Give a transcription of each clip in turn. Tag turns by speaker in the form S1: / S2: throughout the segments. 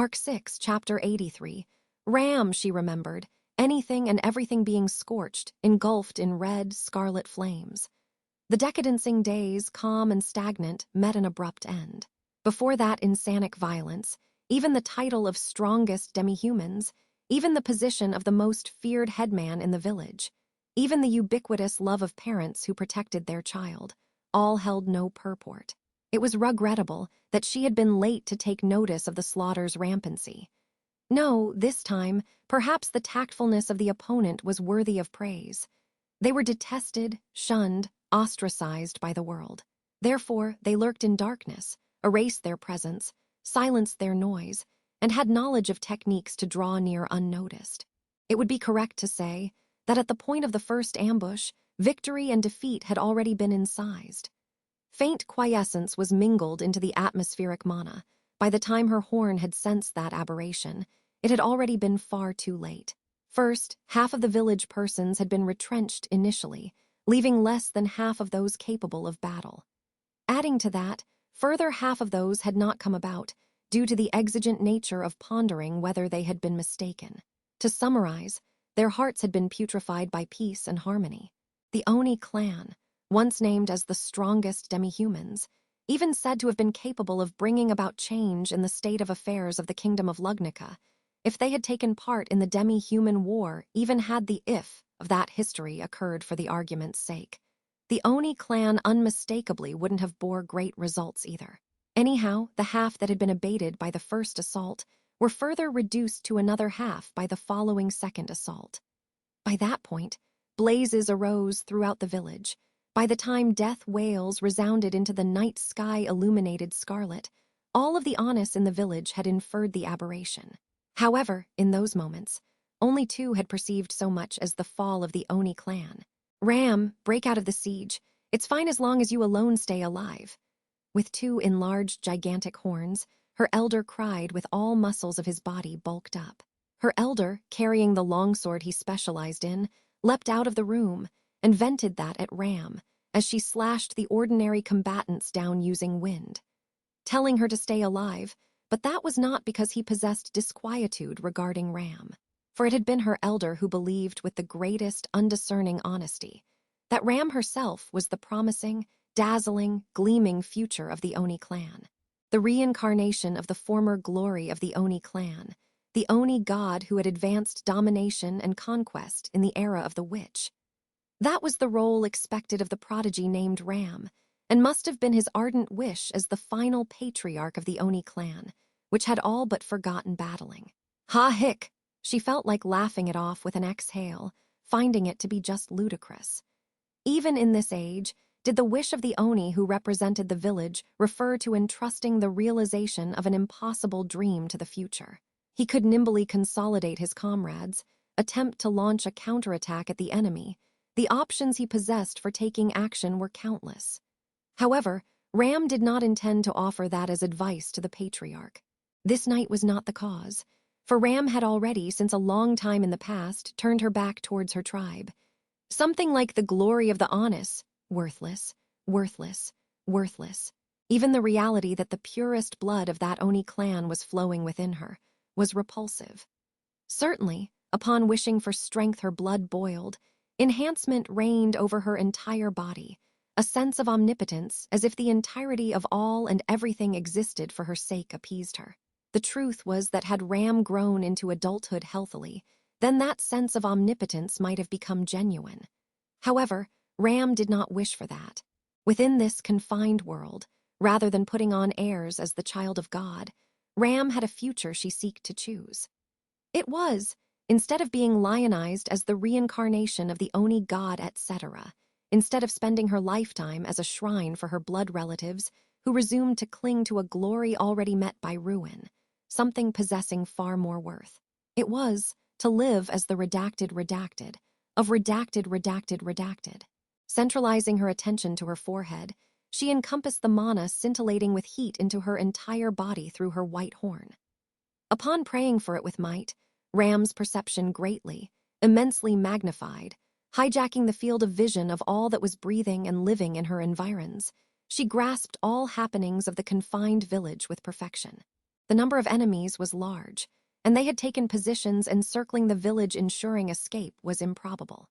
S1: Arc 6, Chapter 83. Ram, she remembered, anything and everything being scorched, engulfed in red, scarlet flames. The decadencing days, calm and stagnant, met an abrupt end. Before that insanic violence, even the title of strongest demi-humans, even the position of the most feared headman in the village, even the ubiquitous love of parents who protected their child, all held no purport. It was regrettable that she had been late to take notice of the slaughter's rampancy. No, this time, perhaps the tactfulness of the opponent was worthy of praise. They were detested, shunned, ostracized by the world. Therefore, they lurked in darkness, erased their presence, silenced their noise, and had knowledge of techniques to draw near unnoticed. It would be correct to say that at the point of the first ambush, victory and defeat had already been incised. Faint quiescence was mingled into the atmospheric mana. By the time her horn had sensed that aberration, it had already been far too late. First, half of the village persons had been retrenched initially, leaving less than half of those capable of battle. Adding to that, further half of those had not come about, due to the exigent nature of pondering whether they had been mistaken. To summarize, their hearts had been putrefied by peace and harmony. The Oni clan, once named as the strongest demi-humans, even said to have been capable of bringing about change in the state of affairs of the kingdom of Lugnica, if they had taken part in the demi-human war, even had the if of that history occurred for the argument's sake. The Oni clan unmistakably wouldn't have bore great results either. Anyhow, the half that had been abated by the first assault were further reduced to another half by the following second assault. By that point, blazes arose throughout the village. By the time death wails resounded into the night sky illuminated scarlet, all of the honest in the village had inferred the aberration. However, in those moments, only two had perceived so much as the fall of the Oni clan. Ram, break out of the siege. It's fine as long as you alone stay alive. With two enlarged gigantic horns, her elder cried with all muscles of his body bulked up. Her elder, carrying the longsword he specialized in, leapt out of the room and vented that at Ram as she slashed the ordinary combatants down using wind, telling her to stay alive, but that was not because he possessed disquietude regarding Ram, for it had been her elder who believed with the greatest undiscerning honesty that Ram herself was the promising, dazzling, gleaming future of the Oni clan, the reincarnation of the former glory of the Oni clan, the Oni god who had advanced domination and conquest in the era of the witch. That was the role expected of the prodigy named Ram, and must have been his ardent wish as the final patriarch of the Oni clan, which had all but forgotten battling. Ha hick! She felt like laughing it off with an exhale, finding it to be just ludicrous. Even in this age, did the wish of the Oni who represented the village refer to entrusting the realization of an impossible dream to the future? He could nimbly consolidate his comrades, attempt to launch a counterattack at the enemy. The options he possessed for taking action were countless. However, Ram did not intend to offer that as advice to the patriarch. This night was not the cause, for Ram had already, since a long time in the past, turned her back towards her tribe. Something like the glory of the honest, worthless, worthless, worthless. Even the reality that the purest blood of that Oni clan was flowing within her was repulsive. Certainly, upon wishing for strength her blood boiled, enhancement reigned over her entire body, a sense of omnipotence as if the entirety of all and everything existed for her sake appeased her. The truth was that had Ram grown into adulthood healthily, then that sense of omnipotence might have become genuine. However, Ram did not wish for that. Within this confined world, rather than putting on airs as the child of God, Ram had a future she seeked to choose. It was, instead of being lionized as the reincarnation of the Oni god, etc., instead of spending her lifetime as a shrine for her blood relatives who resumed to cling to a glory already met by ruin, something possessing far more worth. It was to live as the redacted, of redacted. Centralizing her attention to her forehead, she encompassed the mana scintillating with heat into her entire body through her white horn. Upon praying for it with might, Ram's perception greatly, immensely magnified, hijacking the field of vision of all that was breathing and living in her environs, she grasped all happenings of the confined village with perfection. The number of enemies was large, and they had taken positions encircling the village, ensuring escape was improbable.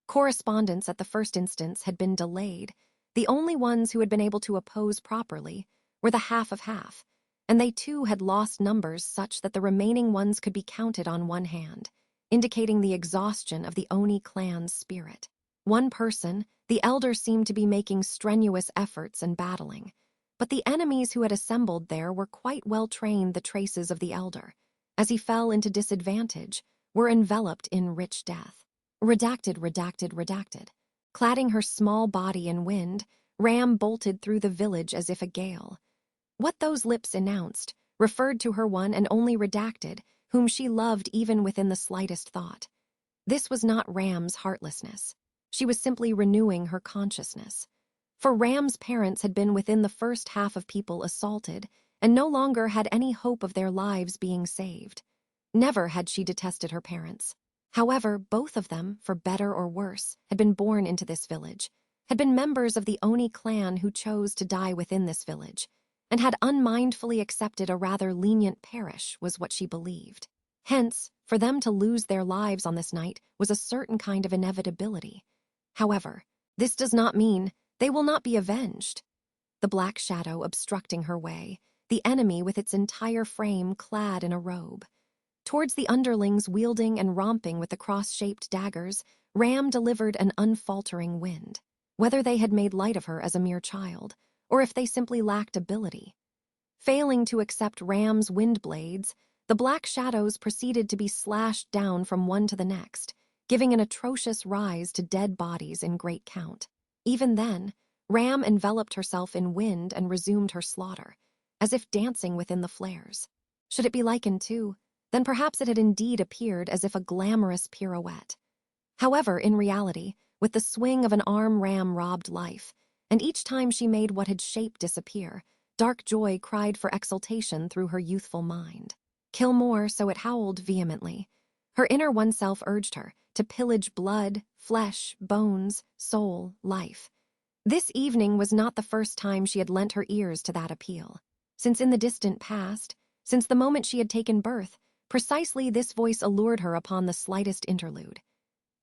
S1: Correspondence at the first instance had been delayed. The only ones who had been able to oppose properly were the half of half, and they too had lost numbers such that the remaining ones could be counted on one hand, indicating the exhaustion of the Oni clan's spirit. One person, the elder, seemed to be making strenuous efforts and battling, but the enemies who had assembled there were quite well trained. The traces of the elder, as he fell into disadvantage, were enveloped in rich death. Redacted. Cladding her small body in wind, Ram bolted through the village as if a gale. What those lips announced referred to her one and only redacted, whom she loved even within the slightest thought. This was not Ram's heartlessness. She was simply renewing her consciousness. For Ram's parents had been within the first half of people assaulted, and no longer had any hope of their lives being saved. Never had she detested her parents. However, both of them, for better or worse, had been born into this village, had been members of the Oni clan who chose to die within this village, and had unmindfully accepted a rather lenient parish, was what she believed. Hence, for them to lose their lives on this night was a certain kind of inevitability. However, this does not mean they will not be avenged. The black shadow obstructing her way, the enemy with its entire frame clad in a robe. Towards the underlings wielding and romping with the cross-shaped daggers, Ram delivered an unfaltering wind, whether they had made light of her as a mere child, or if they simply lacked ability. Failing to accept Ram's wind blades, the black shadows proceeded to be slashed down from one to the next, giving an atrocious rise to dead bodies in great count. Even then, Ram enveloped herself in wind and resumed her slaughter, as if dancing within the flares. Should it be likened to, then perhaps it had indeed appeared as if a glamorous pirouette. However, in reality, with the swing of an arm, Ram robbed life, and each time she made what had shape disappear, dark joy cried for exultation through her youthful mind. Kill more, so it howled vehemently. Her inner oneself urged her to pillage blood, flesh, bones, soul, life. This evening was not the first time she had lent her ears to that appeal. Since in the distant past, since the moment she had taken birth, precisely this voice allured her upon the slightest interlude.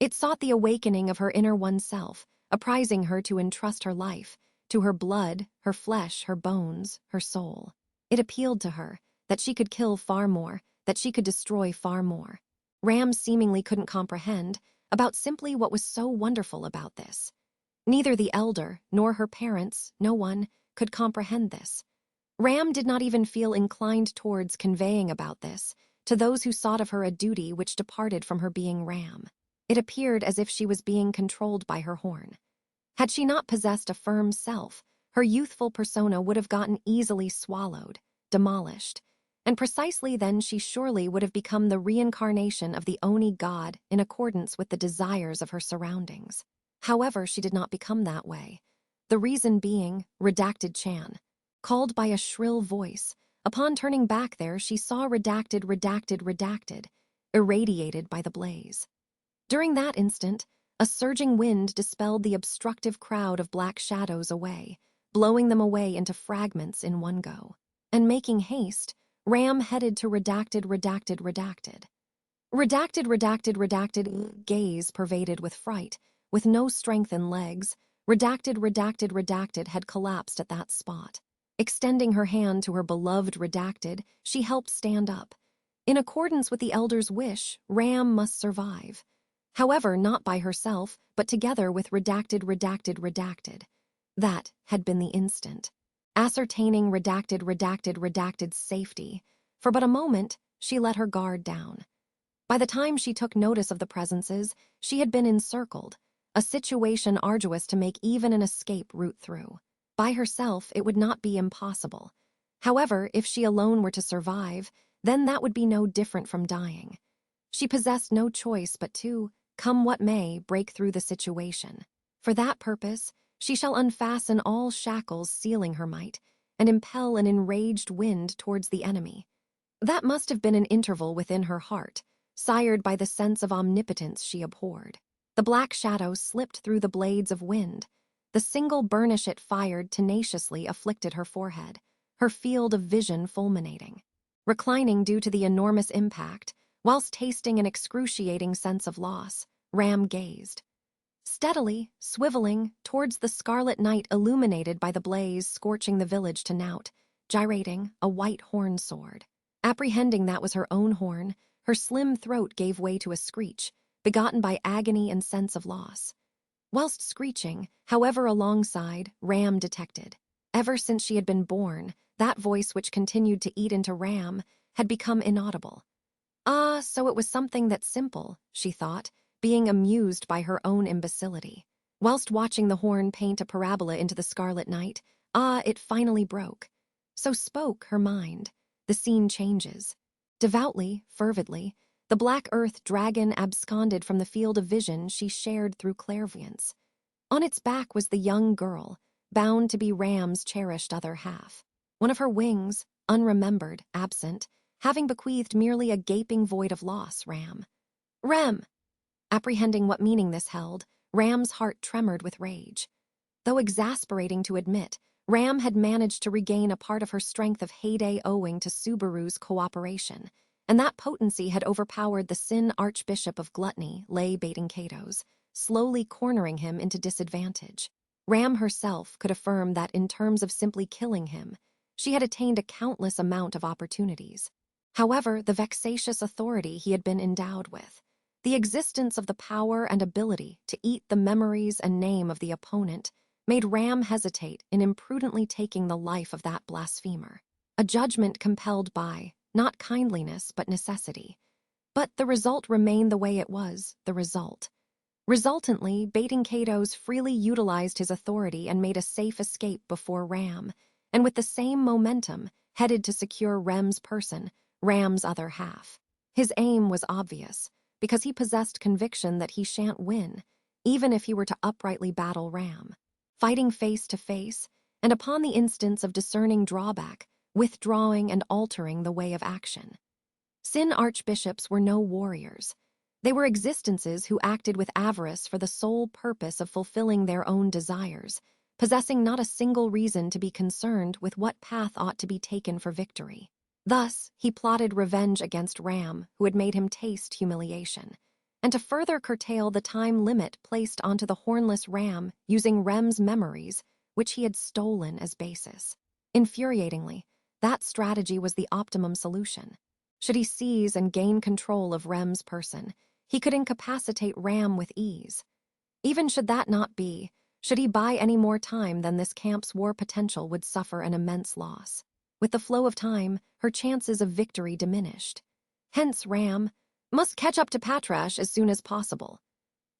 S1: It sought the awakening of her inner oneself, apprising her to entrust her life, to her blood, her flesh, her bones, her soul. It appealed to her that she could kill far more, that she could destroy far more. Ram seemingly couldn't comprehend about simply what was so wonderful about this. Neither the elder, nor her parents, no one, could comprehend this. Ram did not even feel inclined towards conveying about this to those who sought of her a duty which departed from her being Ram. It appeared as if she was being controlled by her horn. Had she not possessed a firm self, her youthful persona would have gotten easily swallowed, demolished, and precisely then she surely would have become the reincarnation of the Oni god in accordance with the desires of her surroundings. However, she did not become that way. The reason being, redacted Chan. Called by a shrill voice, upon turning back there she saw redacted, irradiated by the blaze. During that instant, a surging wind dispelled the obstructive crowd of black shadows away, blowing them away into fragments in one go. And making haste, Ram headed to redacted, gaze pervaded with fright, with no strength in legs. Redacted had collapsed at that spot. Extending her hand to her beloved redacted, she helped stand up. In accordance with the elder's wish, Ram must survive. However, not by herself, but together with redacted. That had been the instant. Ascertaining redacted's safety, for but a moment, she let her guard down. By the time she took notice of the presences, she had been encircled, a situation arduous to make even an escape route through. By herself, it would not be impossible. However, if she alone were to survive, then that would be no different from dying. She possessed no choice but to, come what may, break through the situation. For that purpose, she shall unfasten all shackles sealing her might, and impel an enraged wind towards the enemy. That must have been an interval within her heart, sired by the sense of omnipotence she abhorred. The black shadow slipped through the blades of wind. The single burnish it fired tenaciously afflicted her forehead, her field of vision fulminating. Reclining due to the enormous impact, whilst tasting an excruciating sense of loss, Ram gazed. Steadily, swiveling, towards the scarlet night illuminated by the blaze scorching the village to knout, gyrating, a white horn soared. Apprehending that was her own horn, her slim throat gave way to a screech, begotten by agony and sense of loss. Whilst screeching, however alongside, Ram detected. Ever since she had been born, that voice which continued to eat into Ram had become inaudible. Ah, so it was something that simple, she thought, being amused by her own imbecility. Whilst watching the horn paint a parabola into the scarlet night, it finally broke. So spoke her mind. The scene changes. Devoutly, fervidly, the black earth dragon absconded from the field of vision she shared through clairvoyance. On its back was the young girl, bound to be Ram's cherished other half. One of her wings, unremembered, absent, having bequeathed merely a gaping void of loss, Rem! Apprehending what meaning this held, Ram's heart tremored with rage. Though exasperating to admit, Ram had managed to regain a part of her strength of heyday owing to Subaru's cooperation, and that potency had overpowered the Sin Archbishop of Gluttony, Lay Baiting Kato's, slowly cornering him into disadvantage. Ram herself could affirm that in terms of simply killing him, she had attained a countless amount of opportunities. However, the vexatious authority he had been endowed with, the existence of the power and ability to eat the memories and name of the opponent, made Ram hesitate in imprudently taking the life of that blasphemer. A judgment compelled by, not kindliness, but necessity. But the result remained the way it was, the result. Resultantly, Baiting Kato's freely utilized his authority and made a safe escape before Ram, and with the same momentum, headed to secure Rem's person, Ram's other half. His aim was obvious, because he possessed conviction that he shan't win, even if he were to uprightly battle Ram. Fighting face to face, and upon the instance of discerning drawback, withdrawing and altering the way of action. Sin archbishops were no warriors. They were existences who acted with avarice for the sole purpose of fulfilling their own desires, possessing not a single reason to be concerned with what path ought to be taken for victory. Thus, he plotted revenge against Ram, who had made him taste humiliation, and to further curtail the time limit placed onto the hornless Ram using Rem's memories, which he had stolen as basis. Infuriatingly, that strategy was the optimum solution. Should he seize and gain control of Rem's person, he could incapacitate Ram with ease. Even should that not be, should he buy any more time, then this camp's war potential would suffer an immense loss. With the flow of time, her chances of victory diminished. Hence Ram must catch up to Patrash as soon as possible.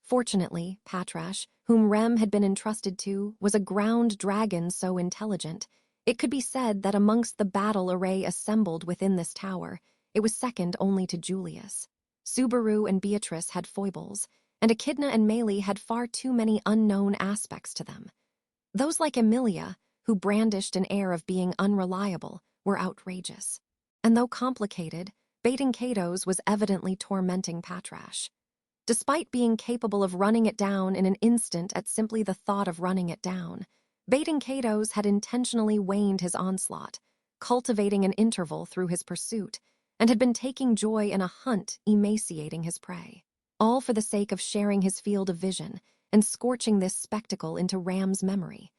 S1: Fortunately, Patrash, whom Rem had been entrusted to, was a ground dragon so intelligent, it could be said that amongst the battle array assembled within this tower, it was second only to Julius. Subaru and Beatrice had foibles, and Echidna and Meili had far too many unknown aspects to them. Those like Emilia, who brandished an air of being unreliable, were outrageous. And though complicated, Baiting Kato's was evidently tormenting Patrash. Despite being capable of running it down in an instant at simply the thought of running it down, Baiting Kato's had intentionally waned his onslaught, cultivating an interval through his pursuit, and had been taking joy in a hunt emaciating his prey, all for the sake of sharing his field of vision and scorching this spectacle into Ram's memory.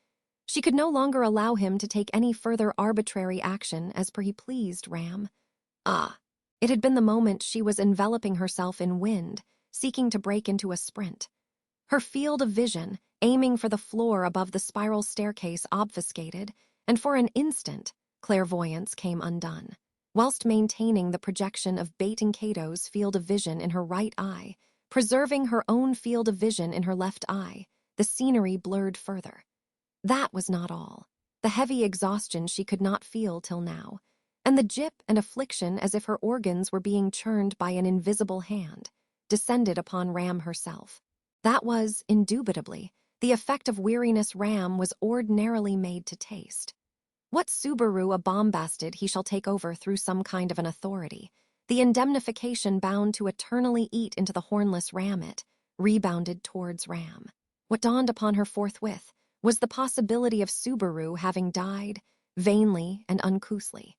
S1: She could no longer allow him to take any further arbitrary action as per he pleased Ram. It had been the moment she was enveloping herself in wind, seeking to break into a sprint. Her field of vision, aiming for the floor above the spiral staircase, obfuscated, and for an instant, clairvoyance came undone. Whilst maintaining the projection of Baiting Kato's field of vision in her right eye, preserving her own field of vision in her left eye, the scenery blurred further. That was not all. The heavy exhaustion she could not feel till now, and the jip and affliction as if her organs were being churned by an invisible hand, descended upon Ram herself. That was, indubitably, the effect of weariness Ram was ordinarily made to taste. What Subaru a bombasted he shall take over through some kind of an authority, the indemnification bound to eternally eat into the hornless Ram it, rebounded towards Ram. What dawned upon her forthwith was the possibility of Subaru having died, vainly and uncouthly.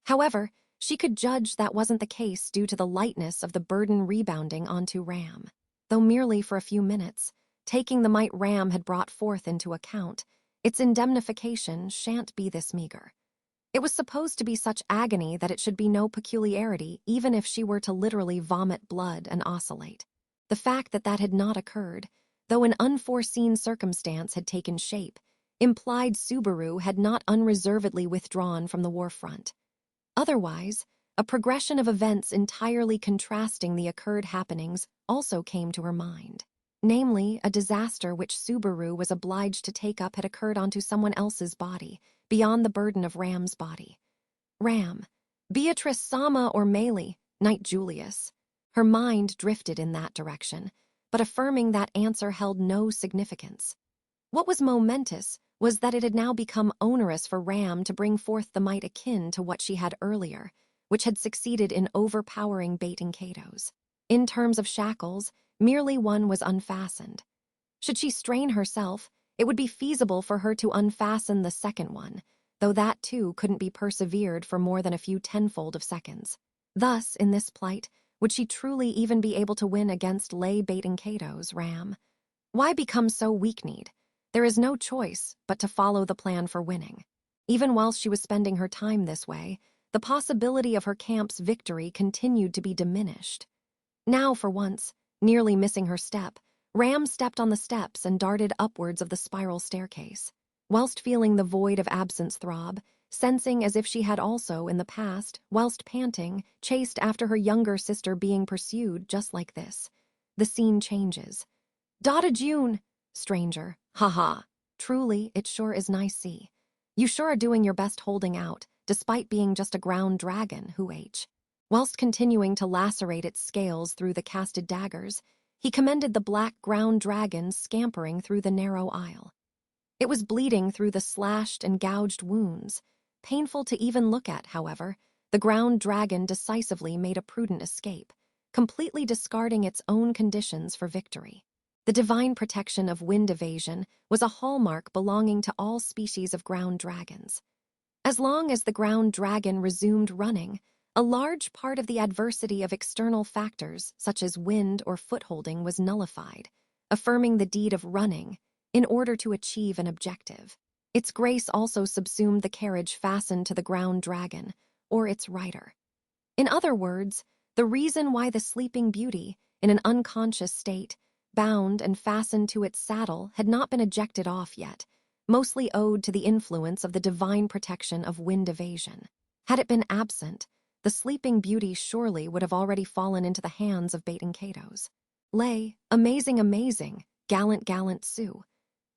S1: However, She could judge that wasn't the case due to the lightness of the burden rebounding onto Ram. Though merely for a few minutes, taking the might Ram had brought forth into account, its indemnification shan't be this meager. It was supposed to be such agony that it should be no peculiarity even if she were to literally vomit blood and oscillate. The fact that that had not occurred, though an unforeseen circumstance had taken shape, implied Subaru had not unreservedly withdrawn from the war front. Otherwise, a progression of events entirely contrasting the occurred happenings also came to her mind. Namely, a disaster which Subaru was obliged to take up had occurred onto someone else's body, beyond the burden of Ram's body. Ram. Beatrice Sama or Meili, Knight Julius. Her mind drifted in that direction, but affirming that answer held no significance. What was momentous was that it had now become onerous for Ram to bring forth the might akin to what she had earlier, which had succeeded in overpowering Bait and Cato's. In terms of shackles, merely one was unfastened. Should she strain herself, it would be feasible for her to unfasten the second one, though that too couldn't be persevered for more than a few tenfold of seconds. Thus, in this plight, would she truly even be able to win against Lay Bait and Cato's Ram? Why become so weak-kneed? There is no choice but to follow the plan for winning. Even whilst she was spending her time this way, the possibility of her camp's victory continued to be diminished. Now, for once, nearly missing her step, Ram stepped on the steps and darted upwards of the spiral staircase. Whilst feeling the void of absence throb, sensing as if she had also, in the past, whilst panting, chased after her younger sister being pursued just like this, the scene changes. Dada June! Stranger, haha. Truly, it sure is nice see. You sure are doing your best holding out, despite being just a ground dragon, who H. Whilst continuing to lacerate its scales through the casted daggers, he commended the black ground dragon scampering through the narrow aisle. It was bleeding through the slashed and gouged wounds. Painful to even look at, however, the ground dragon decisively made a prudent escape, completely discarding its own conditions for victory. The divine protection of wind evasion was a hallmark belonging to all species of ground dragons. As long as the ground dragon resumed running, a large part of the adversity of external factors, such as wind or footholding, was nullified, affirming the deed of running in order to achieve an objective. Its grace also subsumed the carriage fastened to the ground dragon, or its rider. In other words, the reason why the Sleeping Beauty, in an unconscious state, bound and fastened to its saddle, had not been ejected off yet, mostly owed to the influence of the divine protection of wind evasion. Had it been absent, the Sleeping Beauty surely would have already fallen into the hands of Bait and Cato's. Lay, amazing, gallant Sue.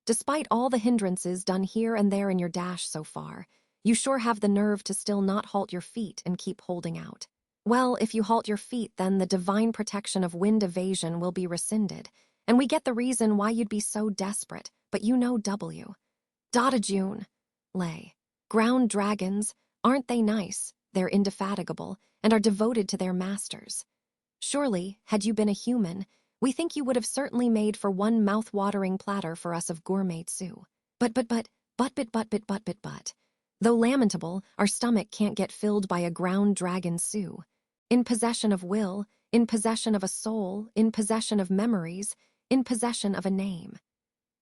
S1: Despite all the hindrances done here and there in your dash so far, you sure have the nerve to still not halt your feet and keep holding out. Well, if you halt your feet, then the divine protection of wind evasion will be rescinded, and we get the reason why you'd be so desperate, but you know W. Dada June. Lay. Ground dragons, aren't they nice? They're indefatigable, and are devoted to their masters. Surely, had you been a human, we think you would have certainly made for one mouth-watering platter for us of gourmet Sue. But. Though lamentable, our stomach can't get filled by a ground dragon Sue. In possession of will, in possession of a soul, in possession of memories, in possession of a name.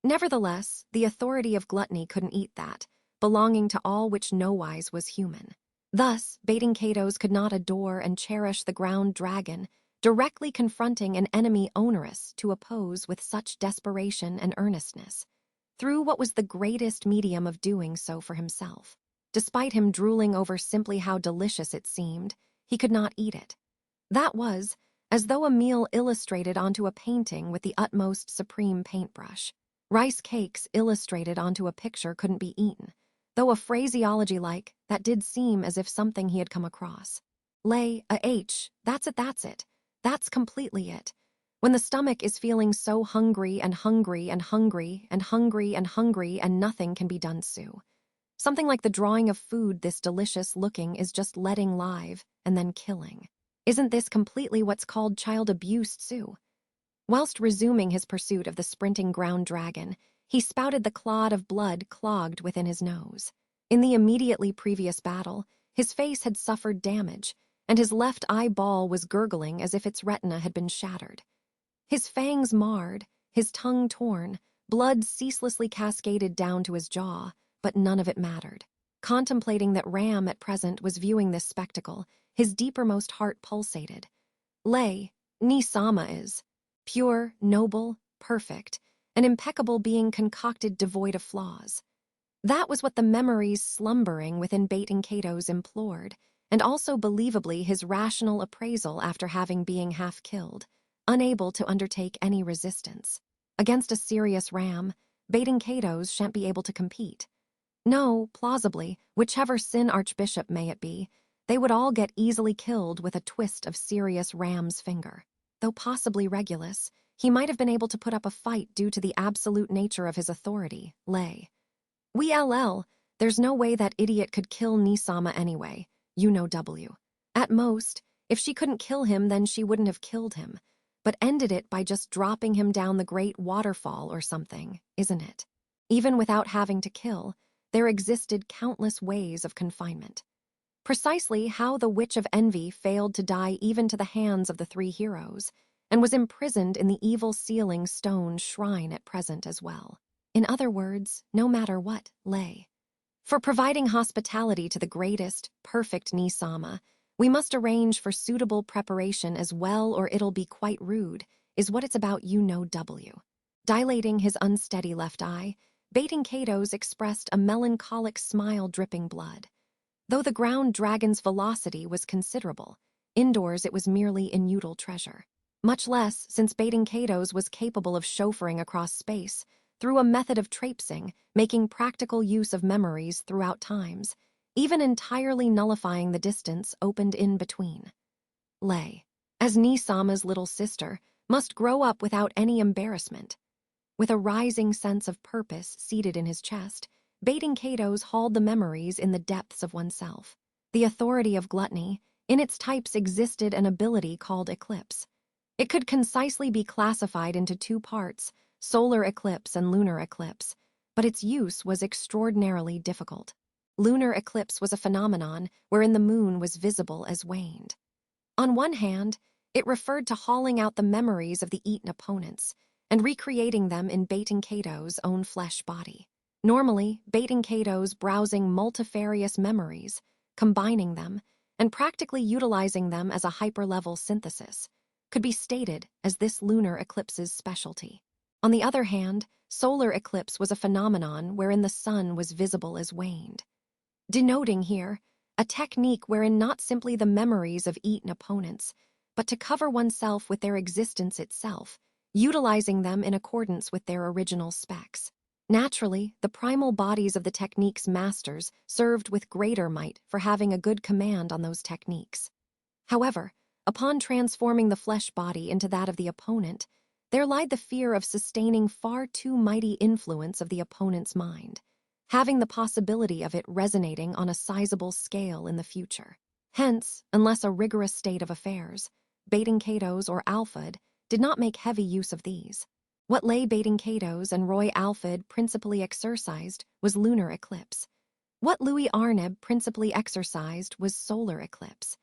S1: Nevertheless, the authority of gluttony couldn't eat that, belonging to all which nowise was human. Thus, Bait and Cato's could not adore and cherish the ground dragon, directly confronting an enemy onerous to oppose with such desperation and earnestness, through what was the greatest medium of doing so for himself. Despite him drooling over simply how delicious it seemed, he could not eat it. That was as though a meal illustrated onto a painting with the utmost supreme paintbrush. Rice cakes illustrated onto a picture couldn't be eaten, though a phraseology like that did seem as if something he had come across. Lay, that's it. That's completely it. When the stomach is feeling so hungry and hungry and hungry and hungry and hungry and nothing can be done, Sue. Something like the drawing of food this delicious looking is just letting live and then killing. Isn't this completely what's called child abuse, Sue? Whilst resuming his pursuit of the sprinting ground dragon, he spouted the clod of blood clogged within his nose. In the immediately previous battle, His face had suffered damage, and his left eyeball was gurgling as if its retina had been shattered. His fangs marred, his tongue torn, blood ceaselessly cascaded down to his jaw, but none of it mattered. Contemplating that Ram at present was viewing this spectacle, his deepermost heart pulsated. Lei, Ni-sama is pure, noble, perfect, an impeccable being concocted devoid of flaws. That was what the memories slumbering within Baten Kato's implored, and also believably his rational appraisal after having being half killed, unable to undertake any resistance. Against a serious Ram, Baten Kato's shan't be able to compete. No, plausibly, whichever Sin Archbishop may it be, they would all get easily killed with a twist of serious Ram's finger. Though possibly Regulus, he might have been able to put up a fight due to the absolute nature of his authority, Lei. There's no way that idiot could kill Ni-sama anyway, W. At most, if she couldn't kill him, then she wouldn't have killed him, but ended it by just dropping him down the great waterfall or something, isn't it? Even without having to kill, there existed countless ways of confinement. Precisely how the Witch of Envy failed to die even to the hands of the three heroes, and was imprisoned in the evil sealing stone shrine at present as well. In other words, no matter what, Lei. For providing hospitality to the greatest, perfect Ni-sama, we must arrange for suitable preparation as well, or it'll be quite rude, is what it's about, W. Dilating his unsteady left eye, Baten Kato's expressed a melancholic smile dripping blood. Though the ground dragon's velocity was considerable, indoors it was merely inutile treasure. Much less since Baten Kato's was capable of chauffeuring across space through a method of traipsing, making practical use of memories throughout times, even entirely nullifying the distance opened in between. Lei, as Ni-sama's little sister, must grow up without any embarrassment. With a rising sense of purpose seated in his chest, Baten Kato's hauled the memories in the depths of oneself. The authority of gluttony, in its types existed an ability called eclipse. It could concisely be classified into two parts, solar eclipse and lunar eclipse, but its use was extraordinarily difficult. Lunar eclipse was a phenomenon wherein the moon was visible as waned. On one hand, it referred to hauling out the memories of the eaten opponents and recreating them in Baten Kato's own flesh body. Normally, Baten Kato's browsing multifarious memories, combining them, and practically utilizing them as a hyper-level synthesis, could be stated as this lunar eclipse's specialty. On the other hand, solar eclipse was a phenomenon wherein the sun was visible as waned. Denoting here a technique wherein not simply the memories of eaten opponents, but to cover oneself with their existence itself, utilizing them in accordance with their original specs. Naturally, the primal bodies of the technique's masters served with greater might for having a good command on those techniques. However, upon transforming the flesh body into that of the opponent, there lied the fear of sustaining far too mighty influence of the opponent's mind, having the possibility of it resonating on a sizable scale in the future. Hence, unless a rigorous state of affairs, Baten Kato's or Alphid did not make heavy use of these. What Lei Baten Kato's and Roy Alphid principally exercised was lunar eclipse. What Louis Arneb principally exercised was solar eclipse.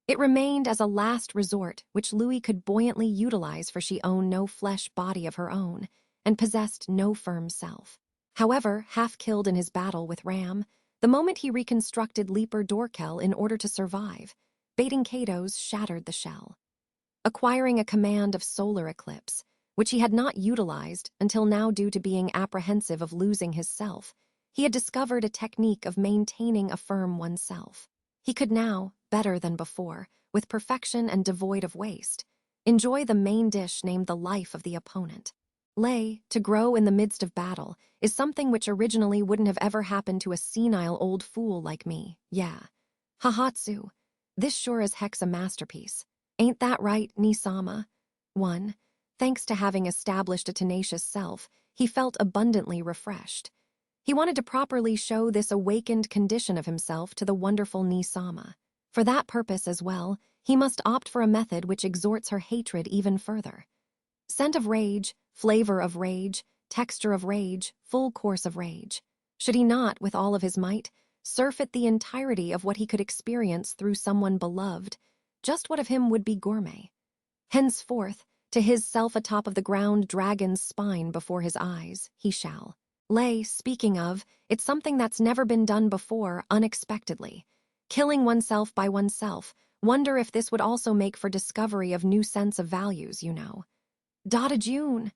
S1: It remained as a last resort which Louis could buoyantly utilize, for she owned no flesh body of her own and possessed no firm self. However, half killed in his battle with Ram, the moment he reconstructed Leaper Dorkel in order to survive, Baten Kato's shattered the shell. Acquiring a command of solar eclipse, which he had not utilized until now due to being apprehensive of losing his self, he had discovered a technique of maintaining a firm oneself. He could now, better than before, with perfection and devoid of waste, enjoy the main dish named the life of the opponent. Lei, to grow in the midst of battle, is something which originally wouldn't have ever happened to a senile old fool like me, yeah. Hahatsu, this sure as heck's a masterpiece. Ain't that right, Ni-sama? 1. Thanks to having established a tenacious self, he felt abundantly refreshed. He wanted to properly show this awakened condition of himself to the wonderful Ni-sama. For that purpose as well, he must opt for a method which exhorts her hatred even further. Scent of rage, flavor of rage, texture of rage, full course of rage. Should he not, with all of his might, surfeit the entirety of what he could experience through someone beloved. Just what of him would be gourmet? Henceforth, to his self atop of the ground dragon's spine before his eyes, he shall lay. Speaking of, it's something that's never been done before, unexpectedly. Killing oneself by oneself. Wonder if this would also make for discovery of new sense of values, you know. Dada June!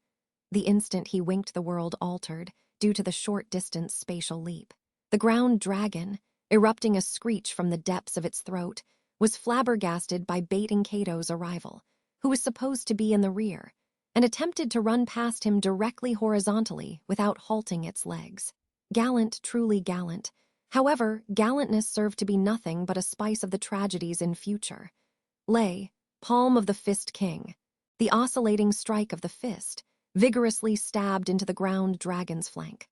S1: The instant he winked, the world altered, due to the short-distance spatial leap. The ground dragon, erupting a screech from the depths of its throat, was flabbergasted by baiting Kato's arrival, who was supposed to be in the rear, and attempted to run past him directly horizontally without halting its legs. Gallant, truly gallant. However, gallantness served to be nothing but a spice of the tragedies in future. Lay, palm of the fist king. The oscillating strike of the fist, vigorously stabbed into the ground dragon's flank.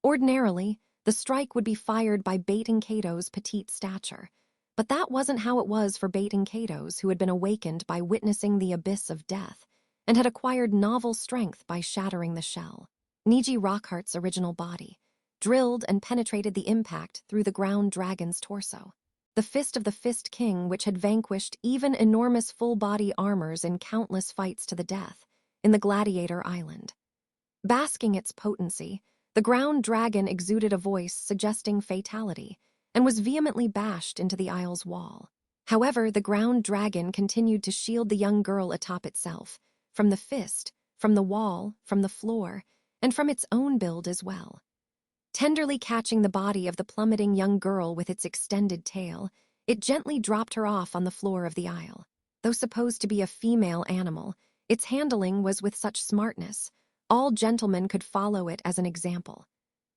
S1: Ordinarily, the strike would be fired by baiting Kato's petite stature, but that wasn't how it was for baiting Kato's, who had been awakened by witnessing the abyss of death and had acquired novel strength by shattering the shell. Niji Rockhart's original body drilled and penetrated the impact through the ground dragon's torso. The fist of the Fist King, which had vanquished even enormous full-body armors in countless fights to the death in the Gladiator Island. Basking its potency, the ground dragon exuded a voice suggesting fatality and was vehemently bashed into the isle's wall. However, the ground dragon continued to shield the young girl atop itself, from the fist, from the wall, from the floor, and from its own build as well. Tenderly catching the body of the plummeting young girl with its extended tail, it gently dropped her off on the floor of the aisle. Though supposed to be a female animal, its handling was with such smartness, all gentlemen could follow it as an example.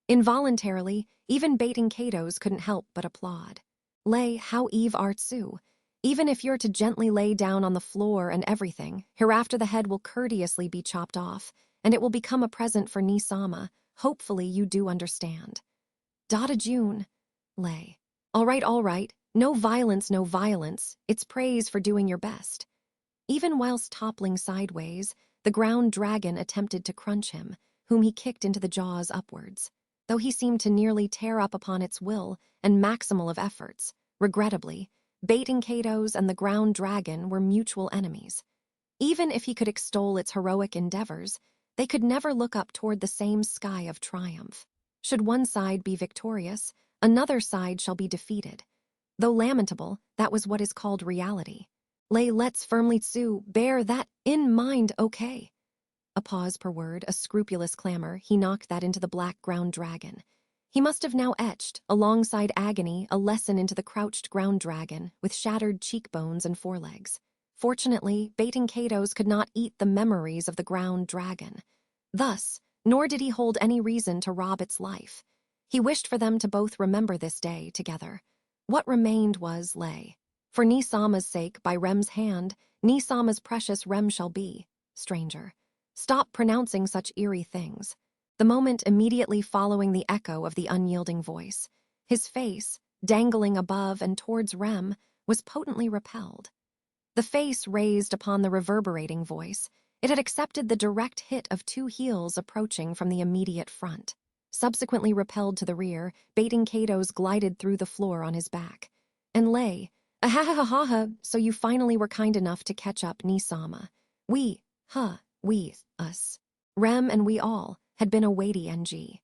S1: Involuntarily, even baiting Kato's couldn't help but applaud. Lay, how Eve Artsu. Even if you're to gently lay down on the floor and everything, hereafter the head will courteously be chopped off, and it will become a present for Nisama. Hopefully you do understand. Dada June. Lay. All right. No violence, no violence. It's praise for doing your best. Even whilst toppling sideways, the ground dragon attempted to crunch him, whom he kicked into the jaws upwards. Though he seemed to nearly tear up upon its will and maximal of efforts, regrettably, baiting Kato's and the ground dragon were mutual enemies. Even if he could extol its heroic endeavors, they could never look up toward the same sky of triumph. Should one side be victorious, another side shall be defeated. Though lamentable, that was what is called reality. Let's firmly bear that in mind, okay? A pause per word, a scrupulous clamor, he knocked that into the black ground dragon. He must have now etched, alongside agony, a lesson into the crouched ground dragon with shattered cheekbones and forelegs. Fortunately, baiting Kato's could not eat the memories of the ground dragon. Thus, nor did he hold any reason to rob its life. He wished for them to both remember this day together. What remained was lay. For Nisama's sake, by Rem's hand, Nisama's precious Rem shall be. Stranger. Stop pronouncing such eerie things. The moment immediately following the echo of the unyielding voice, his face, dangling above and towards Rem, was potently repelled. The face raised upon the reverberating voice, it had accepted the direct hit of two heels approaching from the immediate front. Subsequently repelled to the rear, baiting Kato's glided through the floor on his back. And lay, "Ah-ha-ha-ha-ha, so you finally were kind enough to catch up, Nisama. We, us. Rem and we all had been a weighty NG.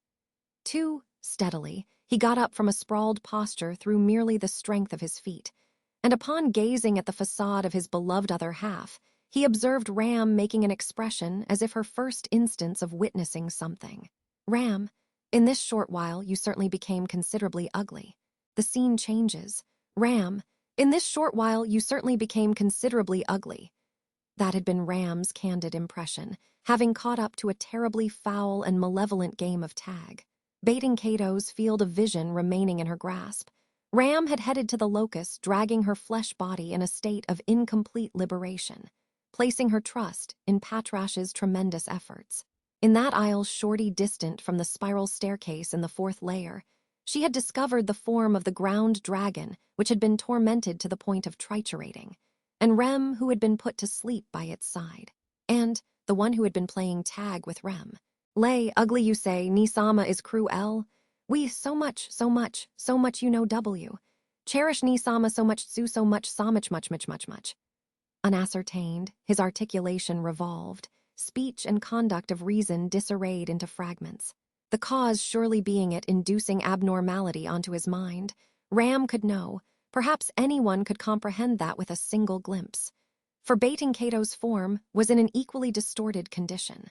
S1: Too steadily, he got up from a sprawled posture through merely the strength of his feet, and upon gazing at the facade of his beloved other half, he observed Ram making an expression as if her first instance of witnessing something. Ram, in this short while you certainly became considerably ugly. The scene changes. Ram, in this short while you certainly became considerably ugly. That had been Ram's candid impression, having caught up to a terribly foul and malevolent game of tag. Baiting Kato's field of vision remaining in her grasp, Ram had headed to the locust, dragging her flesh body in a state of incomplete liberation, placing her trust in Patrash's tremendous efforts. In that aisle shorty distant from the spiral staircase in the fourth layer, she had discovered the form of the ground dragon which had been tormented to the point of triturating, and Rem who had been put to sleep by its side, and the one who had been playing tag with Rem. Lay, ugly you say, Nisama is cruel? We so much you know W. Cherish ni sama so much so much. Unascertained, his articulation revolved, speech and conduct of reason disarrayed into fragments. The cause surely being it inducing abnormality onto his mind. Ram could know, perhaps anyone could comprehend that with a single glimpse. For baiting Cato's form was in an equally distorted condition.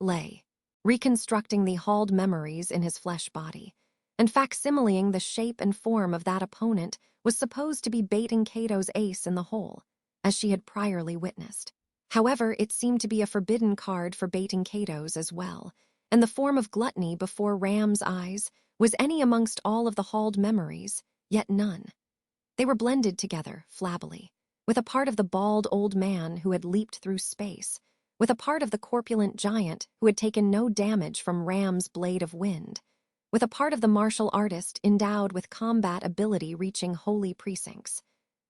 S1: Lay, reconstructing the hauled memories in his flesh body, and facsimiling the shape and form of that opponent was supposed to be baiting Cato's ace in the hole, as she had priorly witnessed. However, it seemed to be a forbidden card for baiting Cato's as well, and the form of gluttony before Ram's eyes was any amongst all of the hauled memories, yet none. They were blended together, flabbily, with a part of the bald old man who had leaped through space, with a part of the corpulent giant who had taken no damage from Ram's blade of wind, with a part of the martial artist endowed with combat ability reaching holy precincts,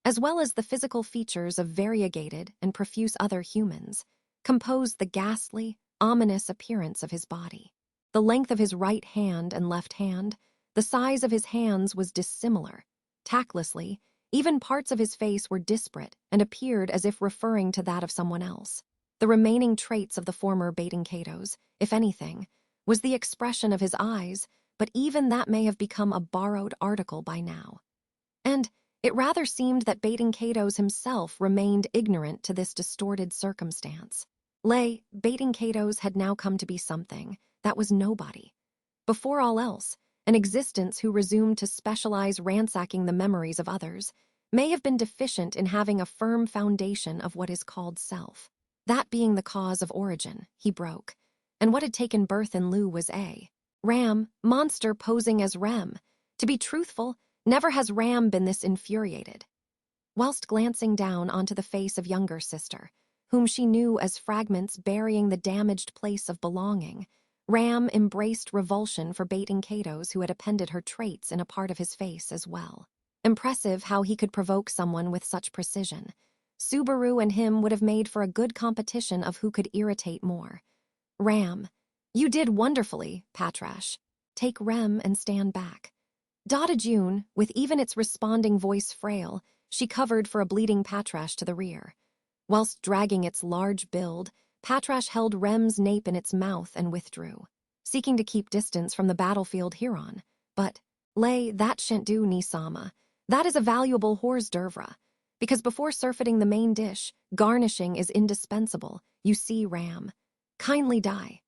S1: as well as the physical features of variegated and profuse other humans, composed the ghastly, ominous appearance of his body. The length of his right hand and left hand, the size of his hands was dissimilar. Tactlessly, even parts of his face were disparate and appeared as if referring to that of someone else. The remaining traits of the former baiting Cato's, if anything, was the expression of his eyes, but even that may have become a borrowed article by now. And it rather seemed that baiting Cato's himself remained ignorant to this distorted circumstance. Baiting Cato's had now come to be something that was nobody. Before all else, an existence who resumed to specialize ransacking the memories of others may have been deficient in having a firm foundation of what is called self. That being the cause of origin, he broke. And what had taken birth in Lu was a Ram, monster posing as Rem. To be truthful, never has Ram been this infuriated. Whilst glancing down onto the face of younger sister, whom she knew as fragments burying the damaged place of belonging, Ram embraced revulsion for baiting Cato's who had appended her traits in a part of his face as well. Impressive how he could provoke someone with such precision. Subaru and him would have made for a good competition of who could irritate more. Ram, you did wonderfully, Patrash. Take Rem and stand back. Dada June, with even its responding voice frail, she covered for a bleeding Patrash to the rear. Whilst dragging its large build, Patrash held Rem's nape in its mouth and withdrew, seeking to keep distance from the battlefield Huron. But, that shan't do, Nisama. That is a valuable hors d'oeuvre, because before surfeiting the main dish, garnishing is indispensable, you see, Ram. Kindly die.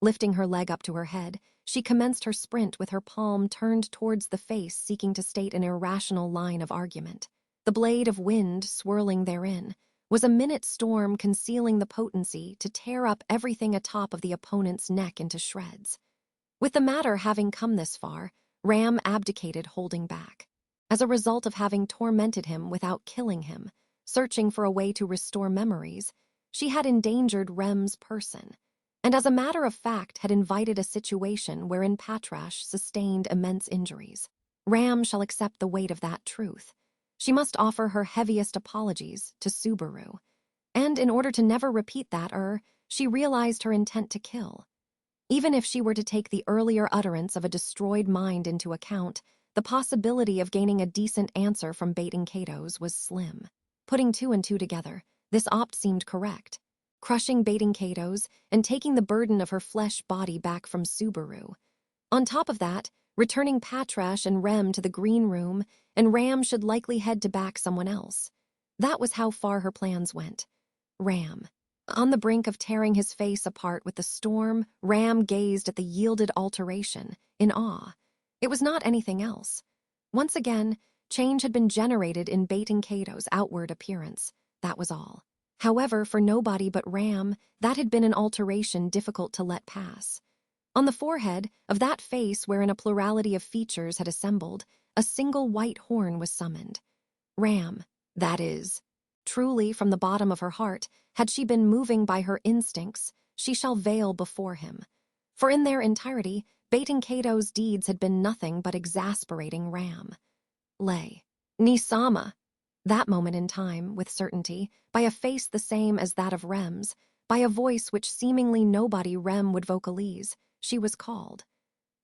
S1: Lifting her leg up to her head, she commenced her sprint with her palm turned towards the face, seeking to state an irrational line of argument. The blade of wind swirling therein was a minute storm concealing the potency to tear up everything atop of the opponent's neck into shreds. With the matter having come this far, Ram abdicated holding back. As a result of having tormented him without killing him, searching for a way to restore memories, she had endangered Rem's person, and as a matter of fact had invited a situation wherein Patrash sustained immense injuries. Ram shall accept the weight of that truth. She must offer her heaviest apologies to Subaru, and in order to never repeat that she realized her intent to kill. Even if she were to take the earlier utterance of a destroyed mind into account, the possibility of gaining a decent answer from baiting Cato's was slim. Putting two and two together, this opt seemed correct. Crushing baiting Cato's and taking the burden of her flesh body back from Subaru. On top of that, returning Patrash and Rem to the green room, and Ram should likely head to back someone else. That was how far her plans went. Ram. On the brink of tearing his face apart with the storm, Ram gazed at the yielded alteration, in awe. It was not anything else. Once again, change had been generated in baiting Cato's outward appearance. That was all. However, for nobody but Ram, that had been an alteration difficult to let pass. On the forehead of that face wherein a plurality of features had assembled, a single white horn was summoned. Ram, that is. Truly, from the bottom of her heart, had she been moving by her instincts, she shall veil before him. For in their entirety, baiting Cato's deeds had been nothing but exasperating Ram. Nisama. That moment in time, with certainty, by a face the same as that of Rem's, by a voice which seemingly nobody Rem would vocalize, she was called.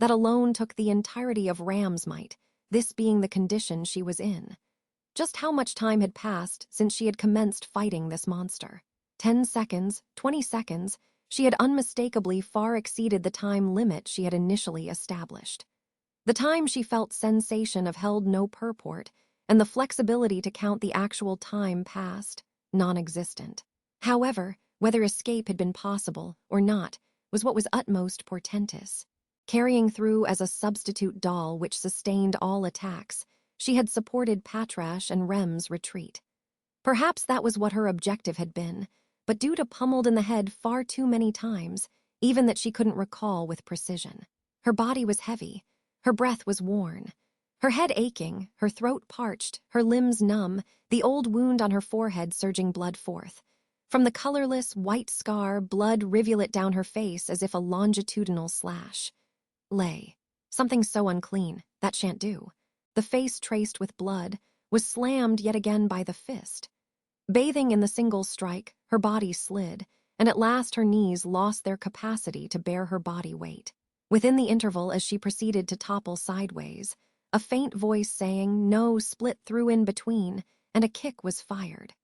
S1: That alone took the entirety of Ram's might, this being the condition she was in. Just how much time had passed since she had commenced fighting this monster? 10 seconds, 20 seconds, she had unmistakably far exceeded the time limit she had initially established. The time she felt sensation of held no purport, and the flexibility to count the actual time passed, non-existent. However, whether escape had been possible or not was what was utmost portentous. Carrying through as a substitute doll which sustained all attacks, she had supported Patrash and Rem's retreat. Perhaps that was what her objective had been, but due to pummeled in the head far too many times, even that she couldn't recall with precision. Her body was heavy, her breath was worn, her head aching, her throat parched, her limbs numb, the old wound on her forehead surging blood forth. From the colorless, white scar, blood rivulet down her face as if a longitudinal slash. Lay. Something so unclean, that shan't do. The face traced with blood was slammed yet again by the fist. Bathing in the single strike, her body slid, and at last her knees lost their capacity to bear her body weight. Within the interval as she proceeded to topple sideways, a faint voice saying "no" split through in between, and a kick was fired.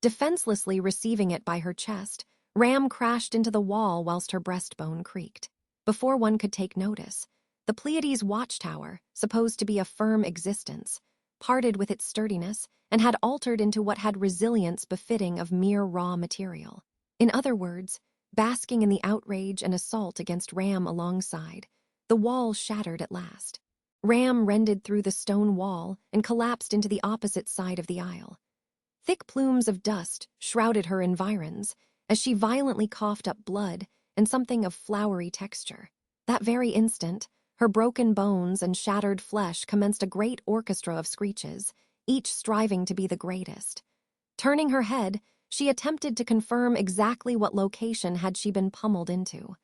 S1: Defenselessly receiving it by her chest, Ram crashed into the wall whilst her breastbone creaked. Before one could take notice, the Pleiades watchtower, supposed to be a firm existence, parted with its sturdiness and had altered into what had resilience befitting of mere raw material. In other words, basking in the outrage and assault against Ram alongside, the wall shattered at last. Ram rended through the stone wall and collapsed into the opposite side of the aisle. Thick plumes of dust shrouded her environs as she violently coughed up blood and something of flowery texture. That very instant, her broken bones and shattered flesh commenced a great orchestra of screeches, each striving to be the greatest. Turning her head, she attempted to confirm exactly what location had she been pummeled into.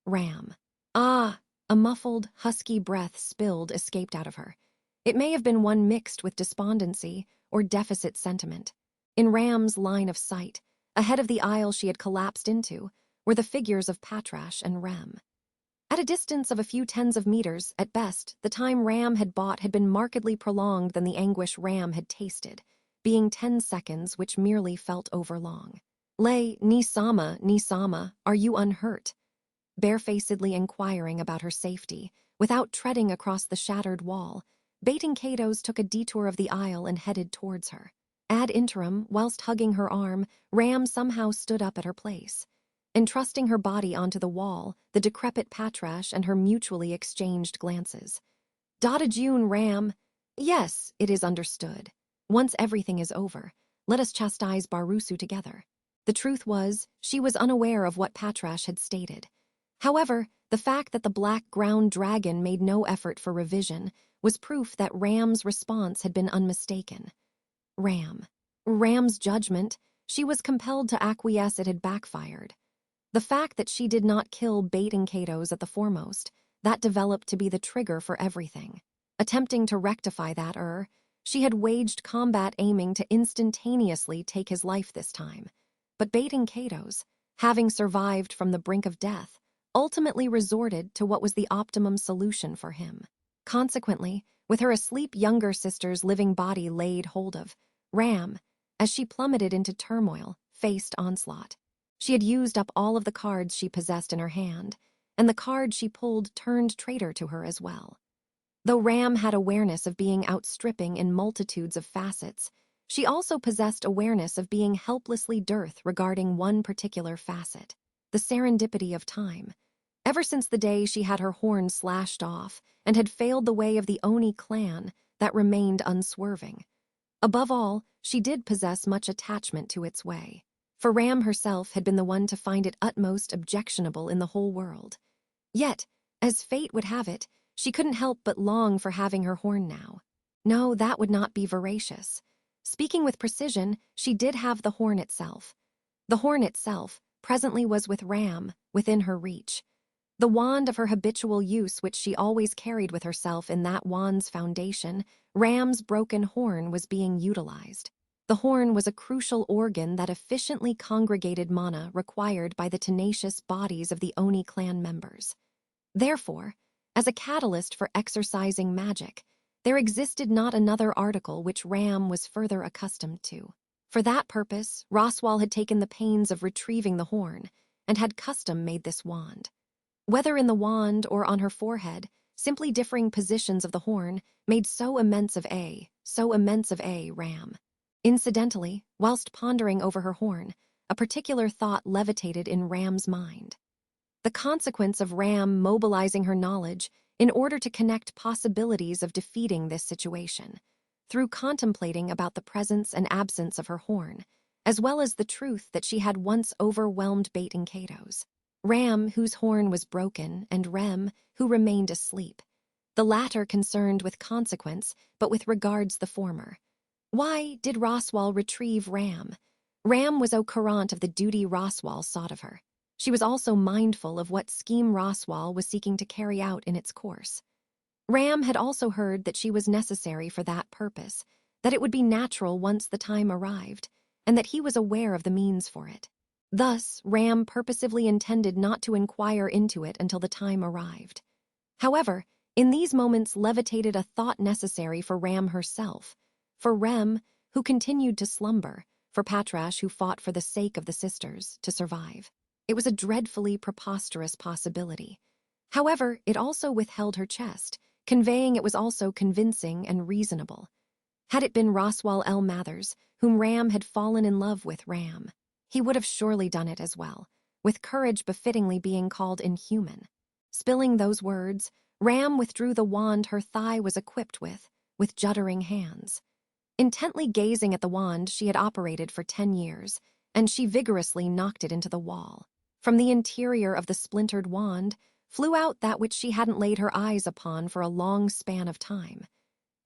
S1: Ram. Ah! A muffled, husky breath escaped out of her. It may have been one mixed with despondency or deficit sentiment. In Ram's line of sight, ahead of the aisle she had collapsed into, were the figures of Patrash and Rem. At a distance of a few tens of meters, at best, the time Ram had bought had been markedly prolonged than the anguish Ram had tasted, being 10 seconds which merely felt overlong. Lay, Nisama, are you unhurt? Barefacedly inquiring about her safety, without treading across the shattered wall, Baiting Katos took a detour of the aisle and headed towards her. Ad interim, whilst hugging her arm, Ram somehow stood up at her place. Entrusting her body onto the wall, the decrepit Patrash and her mutually exchanged glances. Dada June, Ram. Yes, it is understood. Once everything is over, let us chastise Barusu together. The truth was, she was unaware of what Patrash had stated. However, the fact that the black ground dragon made no effort for revision was proof that Ram's response had been unmistaken. Ram's judgment, she was compelled to acquiesce it had backfired. The fact that she did not kill Baiting Katos at the foremost, that developed to be the trigger for everything. Attempting to rectify that she had waged combat aiming to instantaneously take his life this time. But Baiting Katos, having survived from the brink of death, ultimately resorted to what was the optimum solution for him. Consequently, with her asleep younger sister's living body laid hold of, Ram, as she plummeted into turmoil, faced onslaught. She had used up all of the cards she possessed in her hand, and the card she pulled turned traitor to her as well. Though Ram had awareness of being outstripping in multitudes of facets, she also possessed awareness of being helplessly dearth regarding one particular facet, the serendipity of time. Ever since the day she had her horn slashed off and had failed the way of the Oni clan, that remained unswerving. Above all, she did possess much attachment to its way. For Ram herself had been the one to find it utmost objectionable in the whole world. Yet, as fate would have it, she couldn't help but long for having her horn now. No, that would not be veracious. Speaking with precision, she did have the horn itself. The horn itself presently was with Ram, within her reach. The wand of her habitual use which she always carried with herself in that wand's foundation, Ram's broken horn was being utilized. The horn was a crucial organ that efficiently congregated mana required by the tenacious bodies of the Oni clan members. Therefore, As a catalyst for exercising magic, there existed not another article which Ram was further accustomed to. For that purpose, Roswal had taken the pains of retrieving the horn, and had custom-made this wand. Whether in the wand or on her forehead, simply differing positions of the horn made so immense of a Ram. Incidentally, whilst pondering over her horn, a particular thought levitated in Ram's mind. The consequence of Ram mobilizing her knowledge in order to connect possibilities of defeating this situation, through contemplating about the presence and absence of her horn, as well as the truth that she had once overwhelmed Baiting Kato's. Ram, whose horn was broken, and Rem, who remained asleep. The latter concerned with consequence, but with regards the former. Why did Roswal retrieve Ram? Ram was au courant of the duty Roswal sought of her. She was also mindful of what scheme Roswal was seeking to carry out in its course. Ram had also heard that she was necessary for that purpose, that it would be natural once the time arrived, and that he was aware of the means for it. Thus, Ram purposively intended not to inquire into it until the time arrived. However, in these moments levitated a thought necessary for Ram herself, for Rem, who continued to slumber, for Patrash, who fought for the sake of the sisters, to survive. It was a dreadfully preposterous possibility. However, it also withheld her chest, conveying it was also convincing and reasonable. Had it been Roswal L. Mathers, whom Ram had fallen in love with Ram, he would have surely done it as well, with courage befittingly being called inhuman. Spilling those words, Ram withdrew the wand her thigh was equipped with juddering hands. Intently gazing at the wand she had operated for 10 years, and she vigorously knocked it into the wall. From the interior of the splintered wand flew out that which she hadn't laid her eyes upon for a long span of time.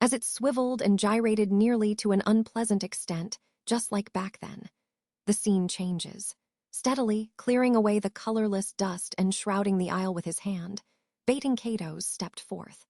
S1: As it swiveled and gyrated nearly to an unpleasant extent, just like back then. The scene changes. Steadily, clearing away the colorless dust and shrouding the aisle with his hand, Baiting Kato's stepped forth.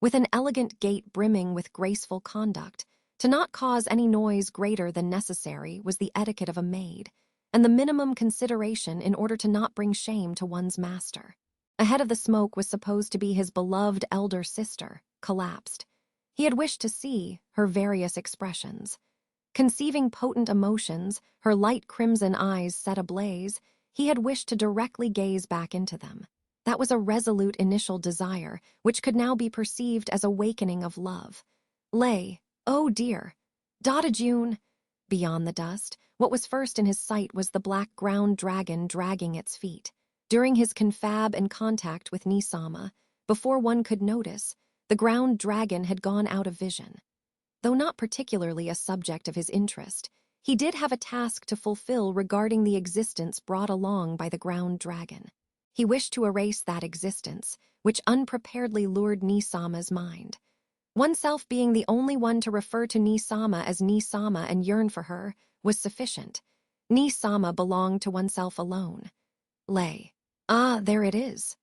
S1: With an elegant gait brimming with graceful conduct, to not cause any noise greater than necessary was the etiquette of a maid, and the minimum consideration in order to not bring shame to one's master. Ahead of the smoke was supposed to be his beloved elder sister, collapsed. He had wished to see her various expressions. Conceiving potent emotions, her light crimson eyes set ablaze, he had wished to directly gaze back into them. That was a resolute initial desire, which could now be perceived as awakening of love. Lay, oh dear, Dada June. Beyond the dust, what was first in his sight was the black ground dragon dragging its feet. During his confab and contact with Nisama, before one could notice, the ground dragon had gone out of vision. Though not particularly a subject of his interest, he did have a task to fulfill regarding the existence brought along by the ground dragon. He wished to erase that existence, which unpreparedly lured Nisama's mind. Oneself being the only one to refer to Nisama as Nisama and yearn for her was sufficient. Nisama belonged to oneself alone. Lay. Ah, there it is.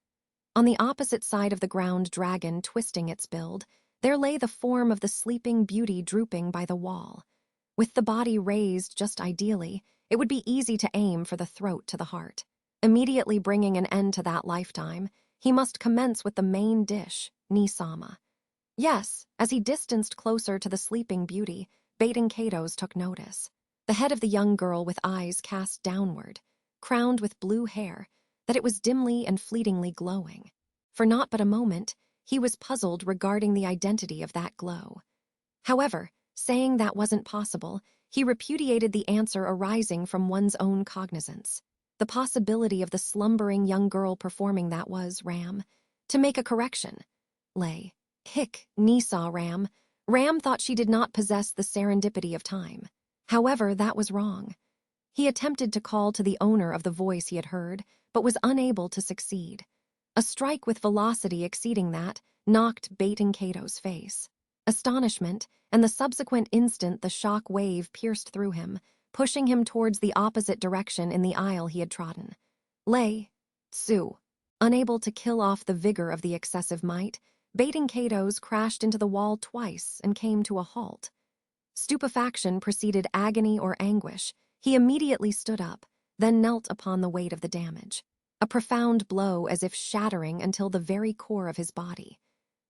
S1: On the opposite side of the ground dragon twisting its build, there lay the form of the sleeping beauty drooping by the wall. With the body raised just ideally, it would be easy to aim for the throat to the heart. Immediately bringing an end to that lifetime, he must commence with the main dish, Nisama. Yes, as he distanced closer to the sleeping beauty, Baiting Kato's took notice. The head of the young girl with eyes cast downward, crowned with blue hair, that it was dimly and fleetingly glowing. For not but a moment, he was puzzled regarding the identity of that glow. However, saying that wasn't possible, he repudiated the answer arising from one's own cognizance. The possibility of the slumbering young girl performing that was, Ram. To make a correction. Lay. Hick, Nisa Ram. Ram thought she did not possess the serendipity of time. However, that was wrong. He attempted to call to the owner of the voice he had heard, but was unable to succeed. A strike with velocity exceeding that knocked Baiting Kato's face. Astonishment, and the subsequent instant the shock wave pierced through him, pushing him towards the opposite direction in the aisle he had trodden. Lay, Tsu. Unable to kill off the vigor of the excessive might, Baiting Kato's crashed into the wall twice and came to a halt. Stupefaction preceded agony or anguish. He immediately stood up, then knelt upon the weight of the damage. a profound blow as if shattering until the very core of his body.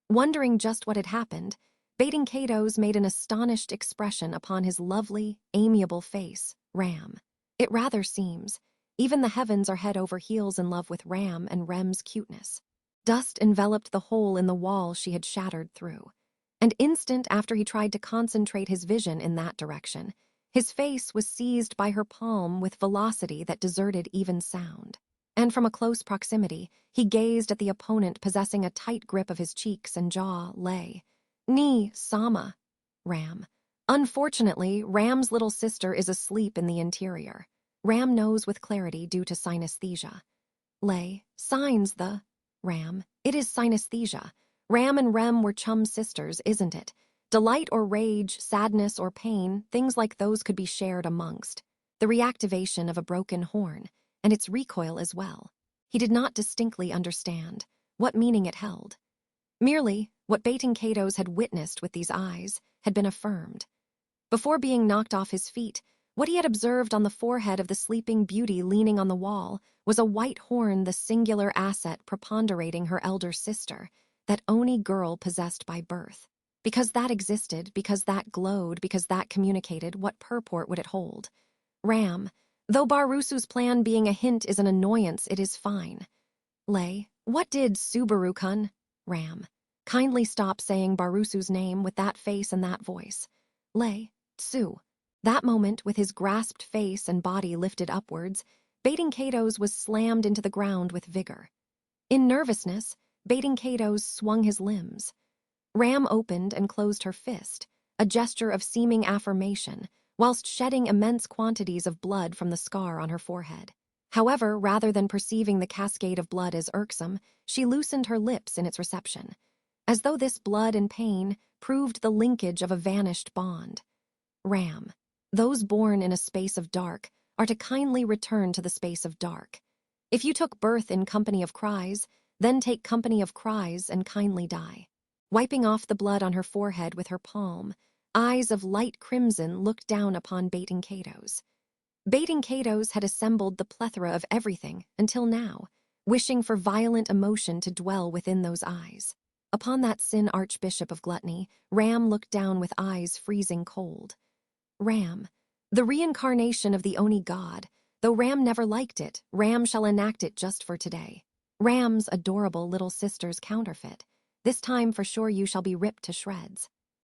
S1: Wondering just what had happened, Bating Kato's made an astonished expression upon his lovely, amiable face, Ram. It rather seems. Even the heavens are head over heels in love with Ram and Rem's cuteness. Dust enveloped the hole in the wall she had shattered through. And instant after he tried to concentrate his vision in that direction, his face was seized by her palm with velocity that deserted even sound. And from a close proximity, he gazed at the opponent possessing a tight grip of his cheeks and jaw, Lay. Ni, Sama. Ram. Unfortunately, Ram's little sister is asleep in the interior. Ram knows with clarity due to synesthesia. Lay. Signs the. Ram. It is synesthesia. Ram and Rem were chum sisters, isn't it? Delight or rage, sadness or pain, things like those could be shared amongst. The reactivation of a broken horn, and its recoil as well. He did not distinctly understand what meaning it held. Merely, what Bating Kato's had witnessed with these eyes had been affirmed. Before being knocked off his feet, what he had observed on the forehead of the sleeping beauty leaning on the wall was a white horn, the singular asset preponderating her elder sister, that Oni girl possessed by birth. Because that existed, because that glowed, because that communicated, what purport would it hold? Ram, though Barusu's plan being a hint is an annoyance, it is fine. Lay, what did Subaru-kun? Ram, kindly stop saying Barusu's name with that face and that voice. Lay, Tsu. That moment, with his grasped face and body lifted upwards, Bating Kato's was slammed into the ground with vigor. In nervousness, Bating Kato's swung his limbs. Ram opened and closed her fist, a gesture of seeming affirmation, whilst shedding immense quantities of blood from the scar on her forehead. However, rather than perceiving the cascade of blood as irksome, she loosened her lips in its reception, as though this blood and pain proved the linkage of a vanished bond. Ram, those born in a space of dark are to kindly return to the space of dark. If you took birth in company of cries, then take company of cries and kindly die. Wiping off the blood on her forehead with her palm, eyes of light crimson looked down upon Bating Kato's. Bating Kato's had assembled the plethora of everything until now, wishing for violent emotion to dwell within those eyes. Upon that sin archbishop of gluttony, Ram looked down with eyes freezing cold. Ram, the reincarnation of the Oni god, though Ram never liked it, Ram shall enact it just for today. Ram's adorable little sister's counterfeit. This time for sure you shall be ripped to shreds.